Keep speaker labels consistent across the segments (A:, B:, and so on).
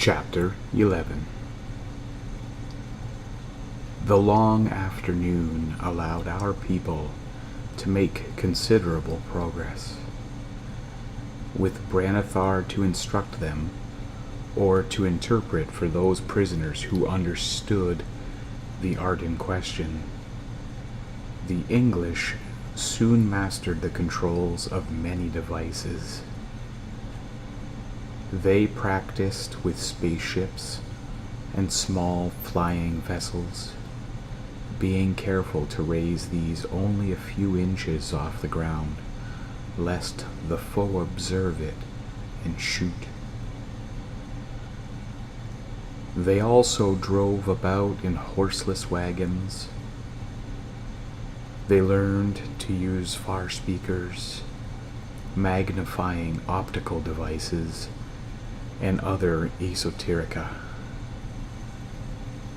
A: Chapter 11. The long afternoon allowed our people to make considerable progress, with Branithar to instruct them, or to interpret for those prisoners who understood the art in question. The English soon mastered the controls of many devices. They practiced with spaceships and small flying vessels, being careful to raise these only a few inches off the ground, lest the foe observe it and shoot. They also drove about in horseless wagons. They learned to use far speakers, magnifying optical devices, and other esoterica.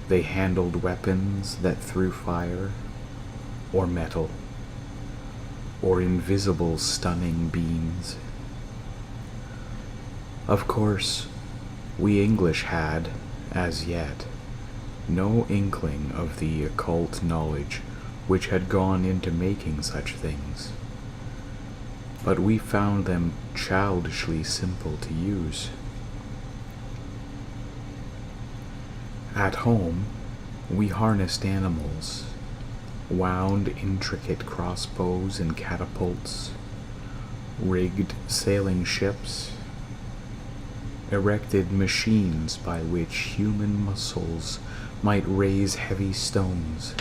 A: They handled weapons that threw fire, or metal, or invisible stunning beams. Of course, we English had, as yet, no inkling of the occult knowledge which had gone into making such things, but we found them childishly simple to use. At home, we harnessed animals, wound intricate crossbows and catapults, rigged sailing ships, erected machines by which human muscles might raise heavy stones.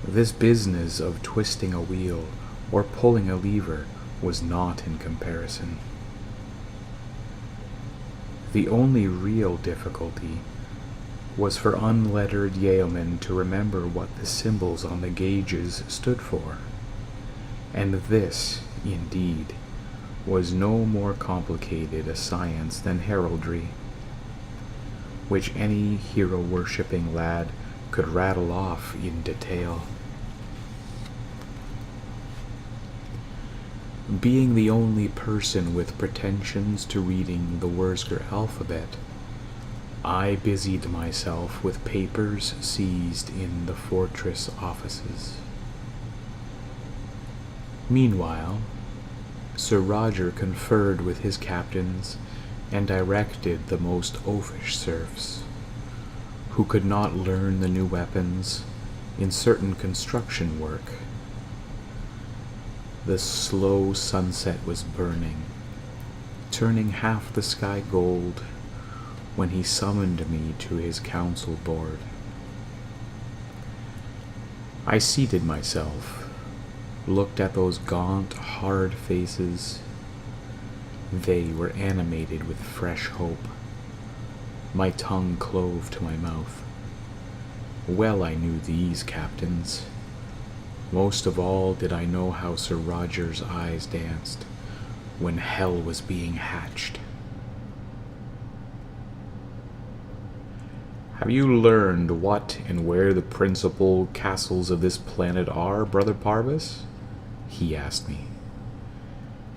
A: This business of twisting a wheel or pulling a lever was not in comparison. The only real difficulty was for unlettered yeomen to remember what the symbols on the gauges stood for, and this, indeed, was no more complicated a science than heraldry, which any hero-worshipping lad could rattle off in detail. Being the only person with pretensions to reading the Wurzger alphabet, I busied myself with papers seized in the fortress offices. Meanwhile, Sir Roger conferred with his captains and directed the most oafish serfs, who could not learn the new weapons, in certain construction work. The slow sunset was burning, turning half the sky gold, when he summoned me to his council board. I seated myself, looked at those gaunt, hard faces. They were animated with fresh hope. My tongue clove to my mouth. Well I knew these captains. Most of all did I know how Sir Roger's eyes danced when hell was being hatched. "Have you learned what and where the principal castles of this planet are, Brother Parvis?" he asked me.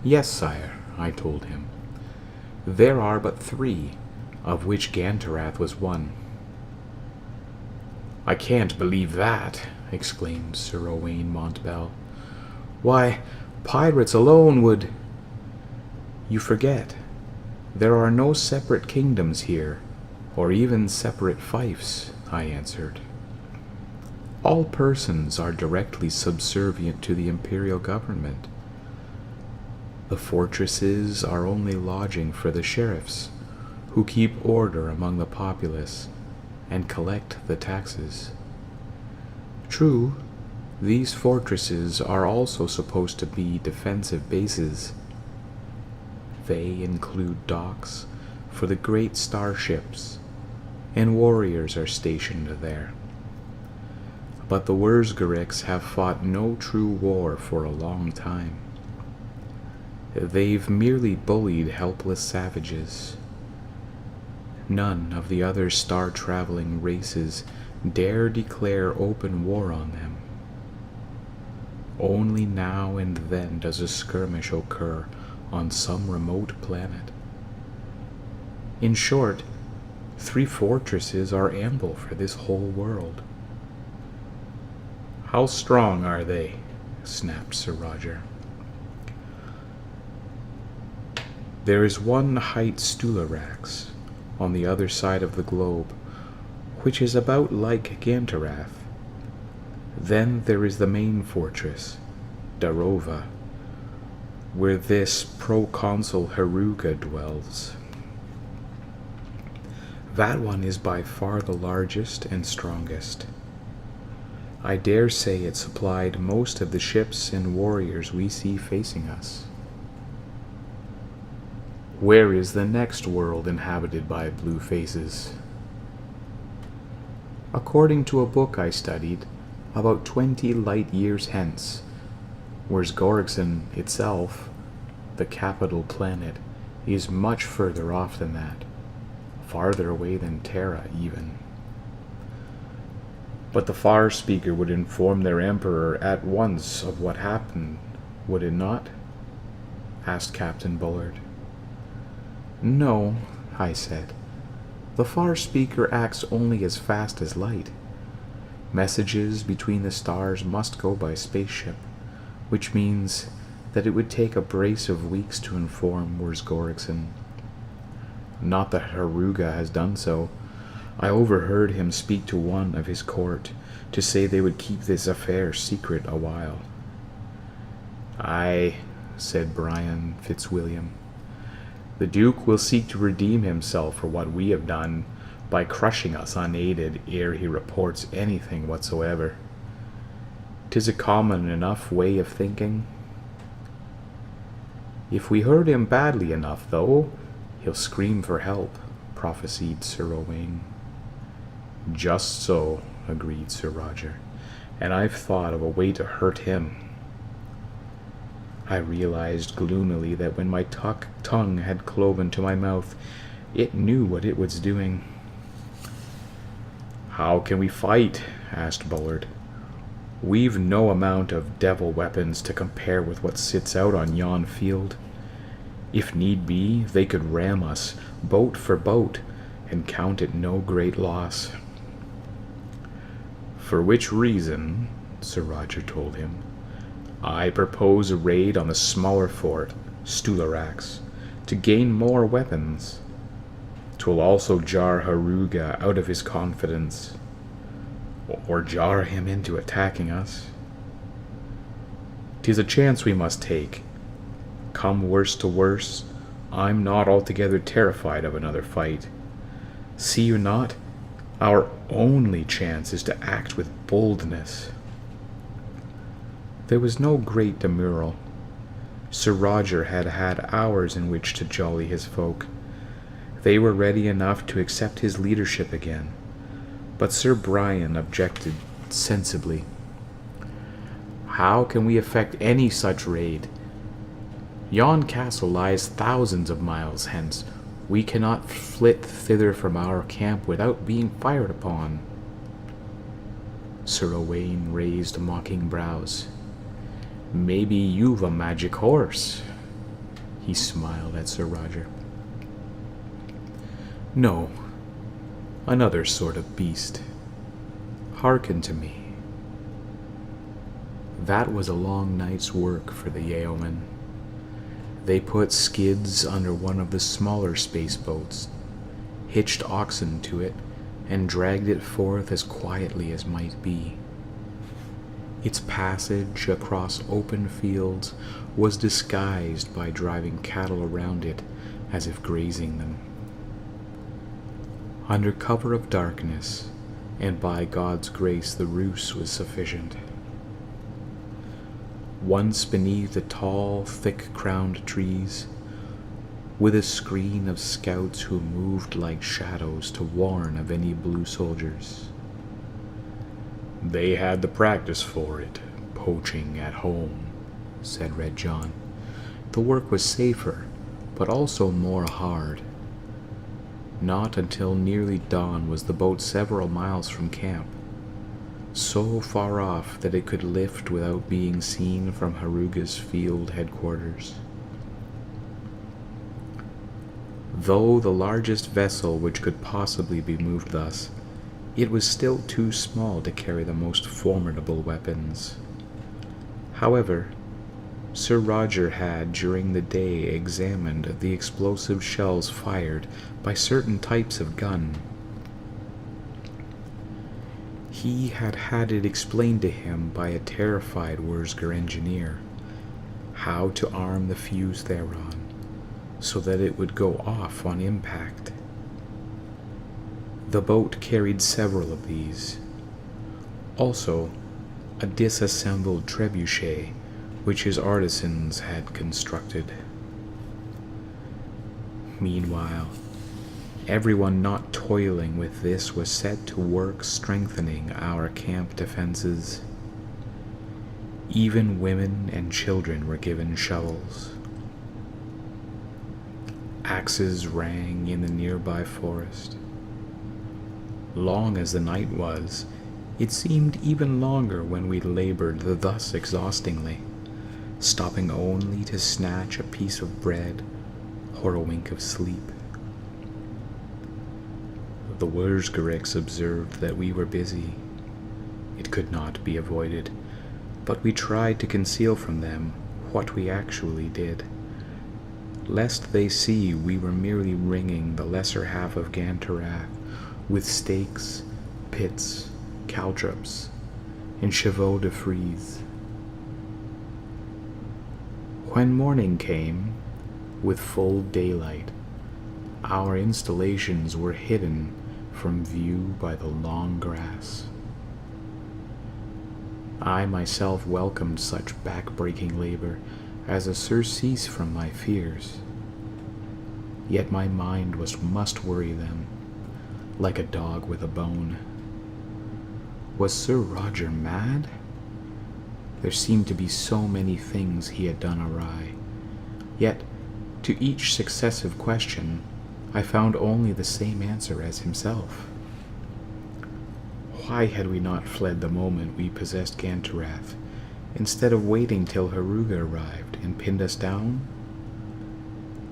A: "Yes, sire," I told him. "There are but 3, of which Gantarath was one." "I can't believe that," exclaimed Sir Owain Montbell. "Why, pirates alone would—" "You forget. There are no separate kingdoms here, or even separate fiefs," I answered. "All persons are directly subservient to the imperial government. The fortresses are only lodging for the sheriffs, who keep order among the populace and collect the taxes. True, these fortresses are also supposed to be defensive bases. They include docks for the great starships, and warriors are stationed there. But the Wurzgeriks have fought no true war for a long time. They've merely bullied helpless savages. None of the other star-traveling races dare declare open war on them. Only now and then does a skirmish occur on some remote planet. In short, 3 fortresses are ample for this whole world." "How strong are they?" snapped Sir Roger. "There is one height Stularax, on the other side of the globe, which is about like Gantarath. Then there is the main fortress, Darova, where this proconsul Heruga dwells. That one is by far the largest and strongest. I dare say it supplied most of the ships and warriors we see facing us." "Where is the next world inhabited by blue faces?" "According to a book I studied, about 20 light years hence, whereas Gorixon itself, the capital planet, is much further off than that, farther away than Terra even." "But the Far Speaker would inform their Emperor at once of what happened, would it not?" asked Captain Bullard. "No," I said. "The Far Speaker acts only as fast as light. Messages between the stars must go by spaceship, which means that it would take a brace of weeks to inform Wurzgorixen. Not that Heruga has done so. I overheard him speak to one of his court to say they would keep this affair secret a while." "Aye," said Brian Fitzwilliam. "The Duke will seek to redeem himself for what we have done by crushing us unaided ere he reports anything whatsoever. 'Tis a common enough way of thinking." "If we hurt him badly enough, though, he'll scream for help," prophesied Sir Owain. "Just so," agreed Sir Roger, "and I've thought of a way to hurt him." I realized gloomily that when my tongue had cloven to my mouth, it knew what it was doing. "How can we fight?" asked Bullard. "We've no amount of devil weapons to compare with what sits out on yon field. If need be, they could ram us, boat for boat, and count it no great loss." "For which reason," Sir Roger told him, "I propose a raid on the smaller fort, Stularax, to gain more weapons. 'Twill also jar Heruga out of his confidence, or jar him into attacking us. 'Tis a chance we must take. Come worst to worst, I'm not altogether terrified of another fight. See you not? Our only chance is to act with boldness." There was no great demurral. Sir Roger had had hours in which to jolly his folk. They were ready enough to accept his leadership again, but Sir Brian objected sensibly. "How can we effect any such raid? Yon castle lies thousands of miles hence. We cannot flit thither from our camp without being fired upon." Sir Owain raised mocking brows. "Maybe you've a magic horse." He smiled at Sir Roger. "No, another sort of beast. Hearken to me." That was a long night's work for the yeomen. They put skids under one of the smaller space boats, hitched oxen to it, and dragged it forth as quietly as might be. Its passage across open fields was disguised by driving cattle around it as if grazing them. Under cover of darkness, and by God's grace the ruse was sufficient. Once beneath the tall, thick-crowned trees, with a screen of scouts who moved like shadows to warn of any blue soldiers. "They had the practice for it, poaching at home," said Red John. "The work was safer, but also more hard. Not until nearly dawn was the boat several miles from camp, so far off that it could lift without being seen from Heruga's field headquarters. Though the largest vessel which could possibly be moved thus, it was still too small to carry the most formidable weapons. However, Sir Roger had during the day examined the explosive shells fired by certain types of gun. He had had it explained to him by a terrified Wurzger engineer how to arm the fuse thereon so that it would go off on impact. The boat carried several of these. Also, a disassembled trebuchet which his artisans had constructed. Meanwhile, everyone not toiling with this was set to work strengthening our camp defenses. Even women and children were given shovels. Axes rang in the nearby forest. Long as the night was, it seemed even longer when we labored thus exhaustingly, stopping only to snatch a piece of bread or a wink of sleep. The Wurzgeriks observed that we were busy. It could not be avoided, but we tried to conceal from them what we actually did, lest they see we were merely ringing the lesser half of Gantarath with stakes, pits, caltrops, and chevaux de frise. When morning came, with full daylight, our installations were hidden from view by the long grass. I myself welcomed such back-breaking labor as a surcease from my fears. Yet my mind must worry them, like a dog with a bone. Was Sir Roger mad? There seemed to be so many things he had done awry. Yet, to each successive question, I found only the same answer as himself. Why had we not fled the moment we possessed Gantarath, instead of waiting till Heruga arrived and pinned us down?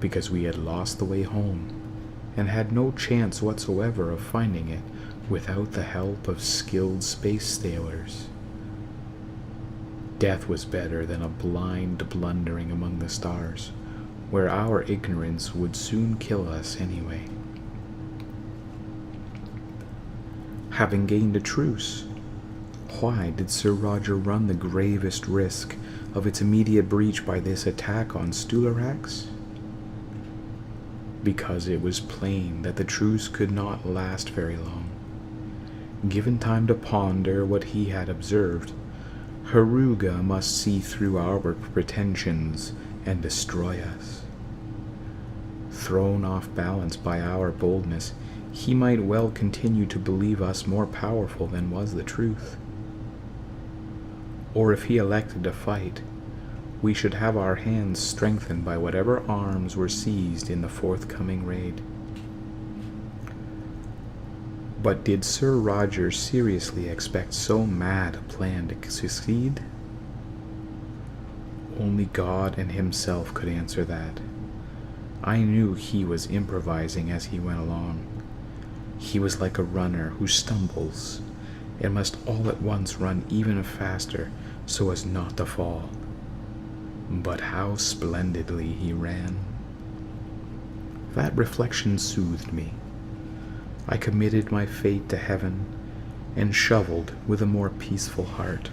A: Because we had lost the way home, and had no chance whatsoever of finding it without the help of skilled space sailors. Death was better than a blind blundering among the stars, where our ignorance would soon kill us anyway. Having gained a truce, why did Sir Roger run the gravest risk of its immediate breach by this attack on Stularax? Because it was plain that the truce could not last very long. Given time to ponder what he had observed, Heruga must see through our pretensions and destroy us. Thrown off balance by our boldness, he might well continue to believe us more powerful than was the truth. Or if he elected to fight, we should have our hands strengthened by whatever arms were seized in the forthcoming raid. But did Sir Roger seriously expect so mad a plan to succeed? Only God and himself could answer that. I knew he was improvising as he went along. He was like a runner who stumbles and must all at once run even faster so as not to fall. But how splendidly he ran! That reflection soothed me. I committed my fate to heaven and shoveled with a more peaceful heart.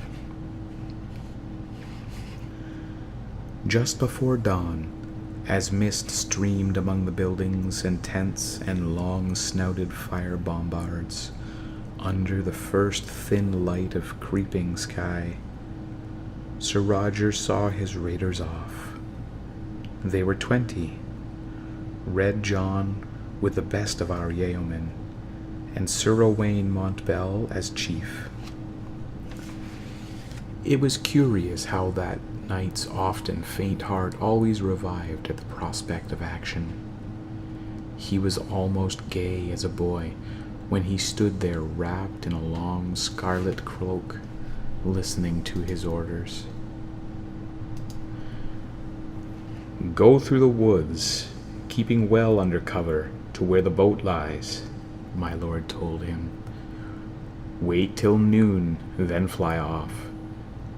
A: Just before dawn, as mist streamed among the buildings and tents and long-snouted fire bombards, under the first thin light of creeping sky, Sir Roger saw his raiders off. They were 20, Red John with the best of our yeomen, and Sir Owain Montbell as chief. It was curious how that knight's often faint heart always revived at the prospect of action. He was almost gay as a boy when he stood there wrapped in a long scarlet cloak, listening to his orders. Go through the woods, keeping well under cover to where the boat lies, my lord told him. Wait till noon, then fly off.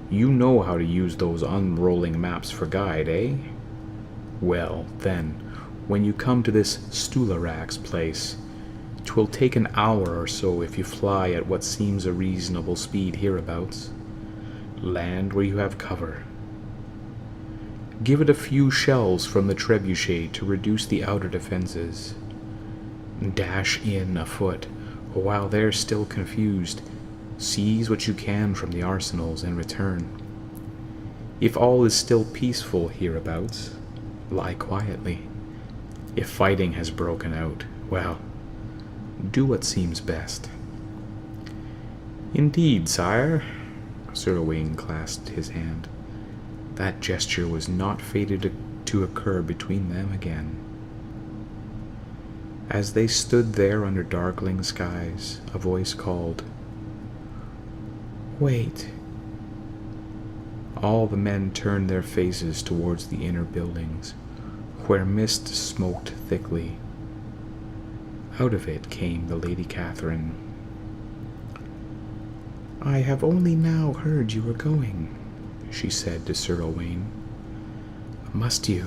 A: You know how to use those unrolling maps for guide, eh? Well, then, when you come to this Stularak's place, 'twill take an hour or so if you fly at what seems a reasonable speed hereabouts. Land where you have cover. Give it a few shells from the trebuchet to reduce the outer defenses. Dash in afoot while they're still confused. Seize what you can from the arsenals and return. If all is still peaceful hereabouts, lie quietly. If fighting has broken out, well, do what seems best. Indeed, sire. Sir Owain clasped his hand. That gesture was not fated to occur between them again. As they stood there under darkling skies, a voice called, "Wait." All the men turned their faces towards the inner buildings, where mist smoked thickly. Out of it came the Lady Catherine. "I have only now heard you were going," she said to Sir Owain. "Must you?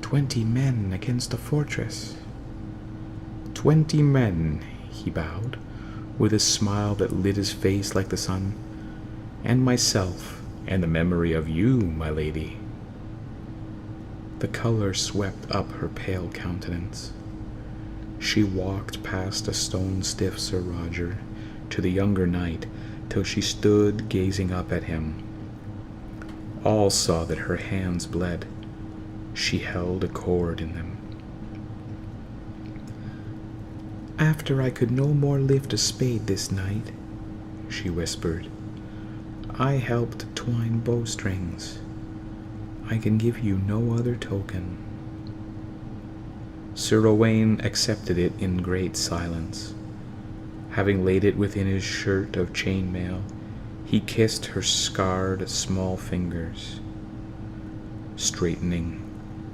A: 20 men against a fortress." 20 men, he bowed, with a smile that lit his face like the sun, "and myself, and the memory of you, my lady." The color swept up her pale countenance. She walked past a stone-stiff Sir Roger to the younger knight till she stood gazing up at him. All saw that her hands bled. She held a cord in them. "After I could no more lift a spade this night," she whispered, "I helped twine bowstrings. I can give you no other token." Sir Owain accepted it in great silence. Having laid it within his shirt of chainmail, he kissed her scarred small fingers. Straightening,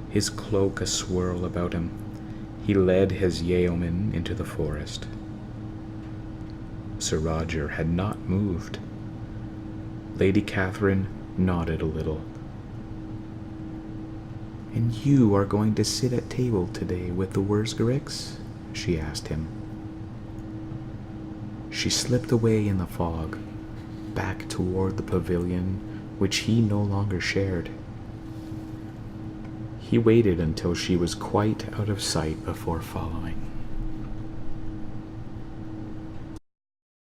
A: his cloak a swirl about him, he led his yeoman into the forest. Sir Roger had not moved. Lady Catherine nodded a little. "And you are going to sit at table today with the Wurzgericks?" she asked him. She slipped away in the fog, back toward the pavilion which he no longer shared. He waited until she was quite out of sight before following.